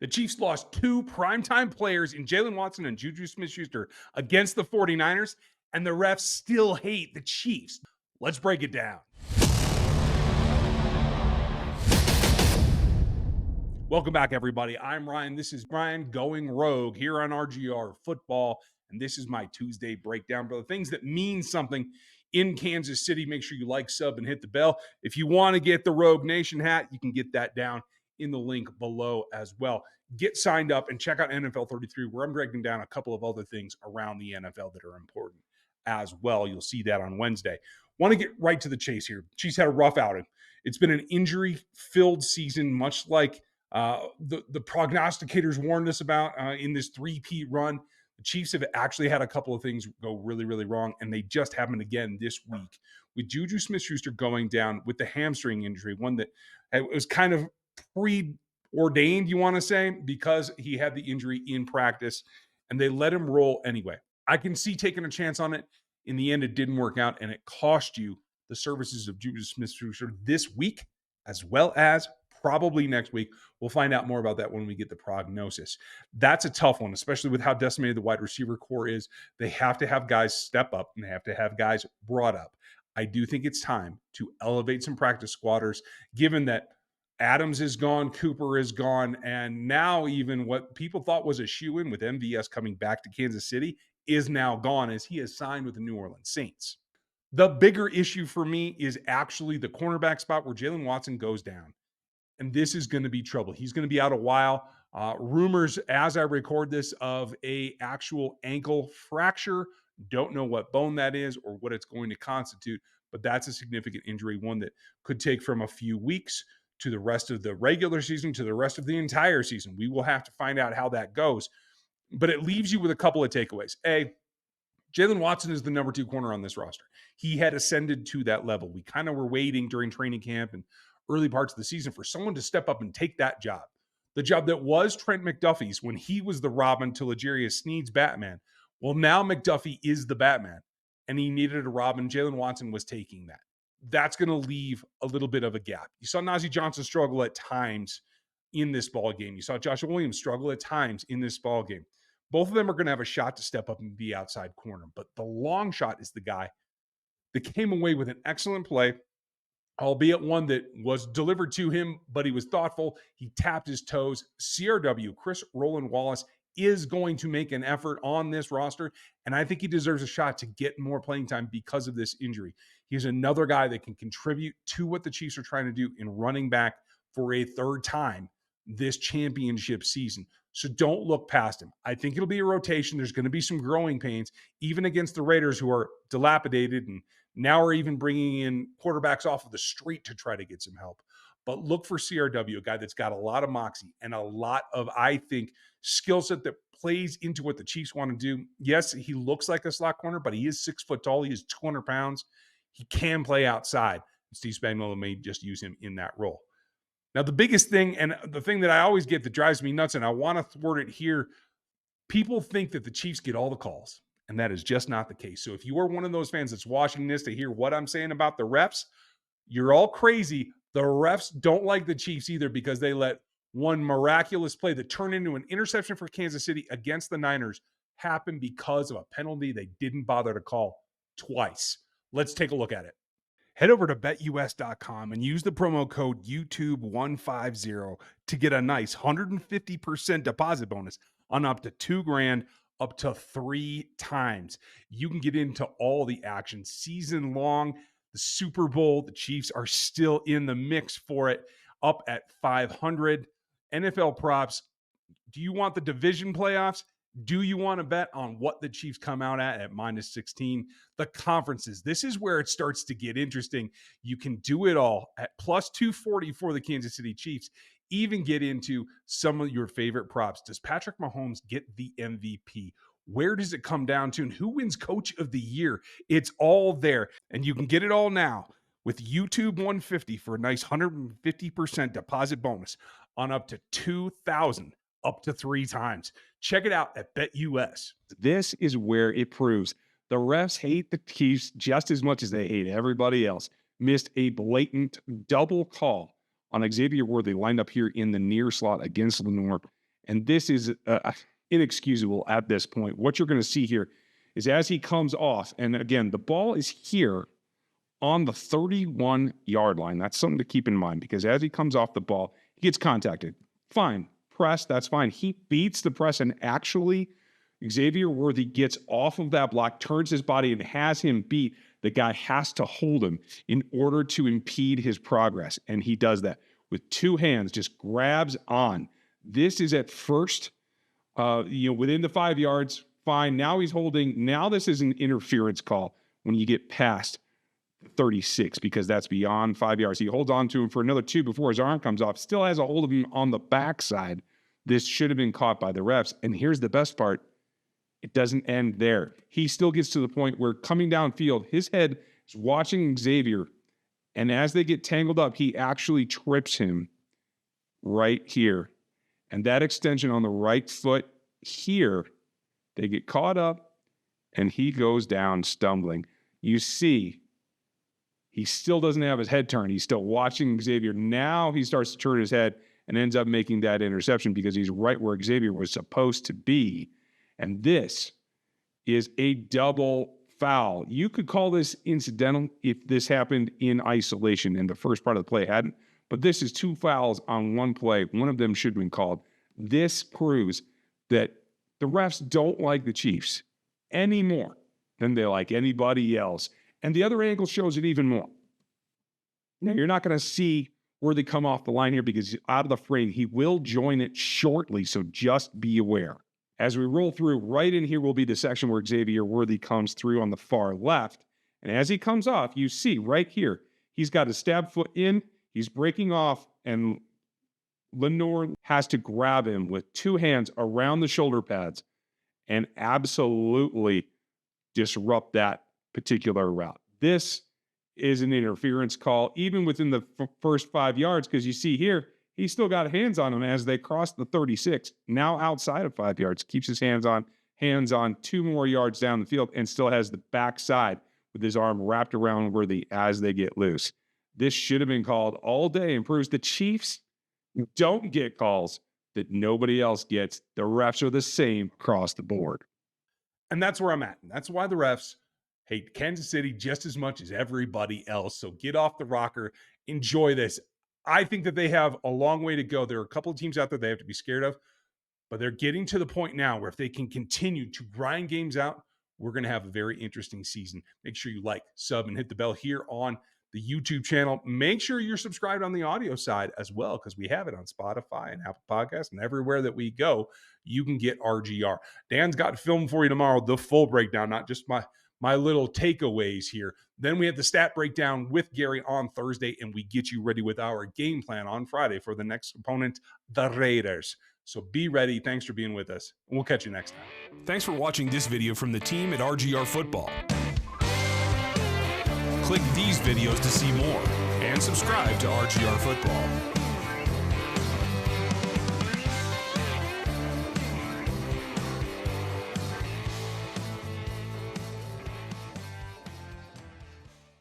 The Chiefs lost two primetime players in Jaylen Watson and Juju Smith-Schuster against the 49ers, and the refs still hate the Chiefs. Let's break it down. Welcome back, everybody. I'm Ryan. This is Ryan going rogue here on RGR Football, and this is my Tuesday breakdown for the things that mean something in Kansas City. Make sure you like, sub, and hit the bell. If you want to get the Rogue Nation hat, you can get that down in the link below as well. Get signed up and check out NFL 33, where I'm breaking down a couple of other things around the NFL that are important as well. You'll see that on Wednesday. Want to get right to the chase here. Chiefs had a rough outing. It's been an injury-filled season, much like the prognosticators warned us about in this three-peat run. The Chiefs have actually had a couple of things go really, really wrong, and they just happened again this week with Juju Smith-Schuster going down with the hamstring injury, one that was kind of preordained, you want to say, because he had the injury in practice, and they let him roll anyway. I can see taking a chance on it. In the end, it didn't work out, and it cost you the services of Juju Smith-Schuster this week, as well as probably next week. We'll find out more about that when we get the prognosis. That's a tough one, especially with how decimated the wide receiver core is. They have to have guys step up, and they have to have guys brought up. I do think it's time to elevate some practice squatters, given that Adams is gone, Cooper is gone, and now even what people thought was a shoo-in with MVS coming back to Kansas City is now gone, as he has signed with the New Orleans Saints. The bigger issue for me is actually the cornerback spot where Jaylen Watson goes down. And this is going to be trouble. He's going to be out a while. Rumors, as I record this, of a actual ankle fracture. Don't know what bone that is or what it's going to constitute, but that's a significant injury, one that could take from a few weeks to the rest of the regular season, to the rest of the entire season. We will have to find out how that goes. But it leaves you with a couple of takeaways. A, Jaylen Watson is the number 2 corner on this roster. He had ascended to that level. We kind of were waiting during training camp and early parts of the season for someone to step up and take that job. The job that was Trent McDuffie's when he was the Robin to L'Jarius Sneed's Batman. Well, now McDuffie is the Batman, and he needed a Robin. Jaylen Watson was taking that. That's going to leave a little bit of a gap. You saw Najee Johnson struggle at times in this ball game. You saw Joshua Williams struggle at times in this ball game. Both of them are going to have a shot to step up and be outside corner, but the long shot is the guy that came away with an excellent play, albeit one that was delivered to him, but he was thoughtful. He tapped his toes. CRW, Chris Roland Wallace, is going to make an effort on this roster, and I think he deserves a shot to get more playing time because of this injury. He's another guy that can contribute to what the Chiefs are trying to do in running back for a third time this championship season. So don't look past him. I think it'll be a rotation. There's going to be some growing pains, even against the Raiders, who are dilapidated and now are even bringing in quarterbacks off of the street to try to get some help. But look for CRW, a guy that's got a lot of moxie and a lot of, I think, skill set that plays into what the Chiefs want to do. Yes, he looks like a slot corner, but he is 6 foot tall. He is 200 pounds. He can play outside. Steve Spagnuolo may just use him in that role. Now, the biggest thing, and the thing that I always get that drives me nuts, and I want to thwart it here, people think that the Chiefs get all the calls, and that is just not the case. So if you are one of those fans that's watching this to hear what I'm saying about the refs, you're all crazy. The refs don't like the Chiefs either, because they let one miraculous play that turned into an interception for Kansas City against the Niners happen because of a penalty they didn't bother to call twice. Let's take a look at it. Head over to BetUS.com and use the promo code YouTube150 to get a nice 150% deposit bonus on up to $2,000, up to 3 times. You can get into all the action season long. The Super Bowl, the Chiefs are still in the mix for it, up at 500. NFL props. Do you want the division playoffs? Do you want to bet on what the Chiefs come out at minus 16? The conferences. This is where it starts to get interesting. You can do it all at plus 240 for the Kansas City Chiefs. Even get into some of your favorite props. Does Patrick Mahomes get the MVP? Where does it come down to? And who wins Coach of the Year? It's all there. And you can get it all now with YouTube 150 for a nice 150% deposit bonus on up to $2,000. Up to 3 times. Check it out at BetUS. This is where it proves the refs hate the Chiefs just as much as they hate everybody else. Missed a blatant double call on Xavier Worthy lined up here in the near slot against Lenore. And this is inexcusable at this point. What you're going to see here is as he comes off, and again, the ball is here on the 31-yard line. That's something to keep in mind, because as he comes off the ball, he gets contacted. Fine. Press, that's fine. He beats the press, and actually Xavier Worthy gets off of that block, turns his body, and has him beat. The guy has to hold him in order to impede his progress, and he does that with two hands, just grabs on. This is at first, within the 5 yards, fine. Now he's holding. Now this is an interference call when you get past 36, because that's beyond 5 yards. He holds on to him for another 2 before his arm comes off. Still has a hold of him on the backside. This should have been caught by the refs. And here's the best part. It doesn't end there. He still gets to the point where coming downfield, his head is watching Xavier. And as they get tangled up, he actually trips him right here. And that extension on the right foot here, they get caught up and he goes down stumbling. You see, he still doesn't have his head turned. He's still watching Xavier. Now he starts to turn his head and ends up making that interception because he's right where Xavier was supposed to be. And this is a double foul. You could call this incidental if this happened in isolation and the first part of the play hadn't. But this is 2 fouls on one play. One of them should have been called. This proves that the refs don't like the Chiefs any more than they like anybody else. And the other angle shows it even more. Now, you're not going to see where they come off the line here because he's out of the frame. He will join it shortly, so just be aware. As we roll through, right in here will be the section where Xavier Worthy comes through on the far left. And as he comes off, you see right here, he's got his stab foot in, he's breaking off, and Lenore has to grab him with 2 hands around the shoulder pads and absolutely disrupt that particular route. This is an interference call, even within the first 5 yards, because you see here, he's still got hands on him as they cross the 36, now outside of 5 yards, keeps his hands on 2 more yards down the field, and still has the backside with his arm wrapped around Worthy as they get loose. This should have been called all day and proves the Chiefs don't get calls that nobody else gets. The refs are the same across the board. And that's where I'm at. And that's why the refs hate Kansas City just as much as everybody else. So get off the rocker. Enjoy this. I think that they have a long way to go. There are a couple of teams out there they have to be scared of, but they're getting to the point now where if they can continue to grind games out, we're going to have a very interesting season. Make sure you like, sub, and hit the bell here on the YouTube channel. Make sure you're subscribed on the audio side as well, because we have it on Spotify and Apple Podcasts, and everywhere that we go, you can get RGR. Dan's got film for you tomorrow, the full breakdown, not just my little takeaways here. Then we have the stat breakdown with Gary on Thursday, and we get you ready with our game plan on Friday for the next opponent, the Raiders. So be ready. Thanks for being with us, and we'll catch you next time. Thanks for watching this video from the team at RGR Football. Click these videos to see more and subscribe to RGR Football.